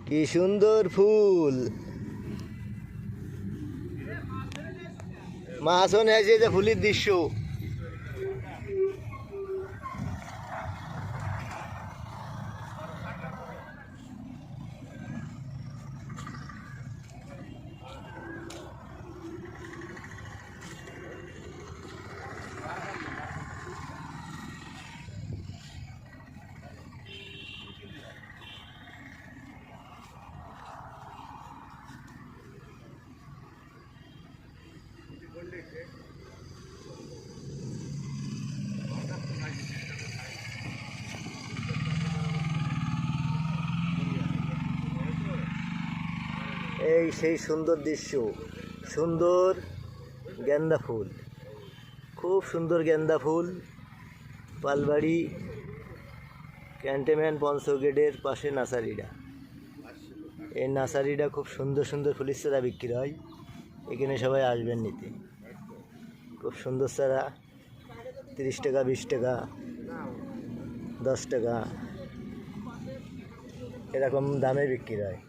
কি সুন্দর ফুল। মাছও নেই যে ফুলের দৃশ্য। এই সেই সুন্দর দৃশ্য, সুন্দর গেন্দা ফুল, খুব সুন্দর গেন্দা ফুল। পালবাড়ি ক্যান্টনমেন্ট পঞ্চগেটের পাশে নার্সারিটা। এই নার্সারিটা খুব সুন্দর সুন্দর ফুলের চারা বিক্রি হয়, এখানে সবাই আসবেন নিতে। খুব সুন্দর চারা 30 টাকা, 20 টাকা, 10 টাকা এরকম দামে বিক্রি হয়।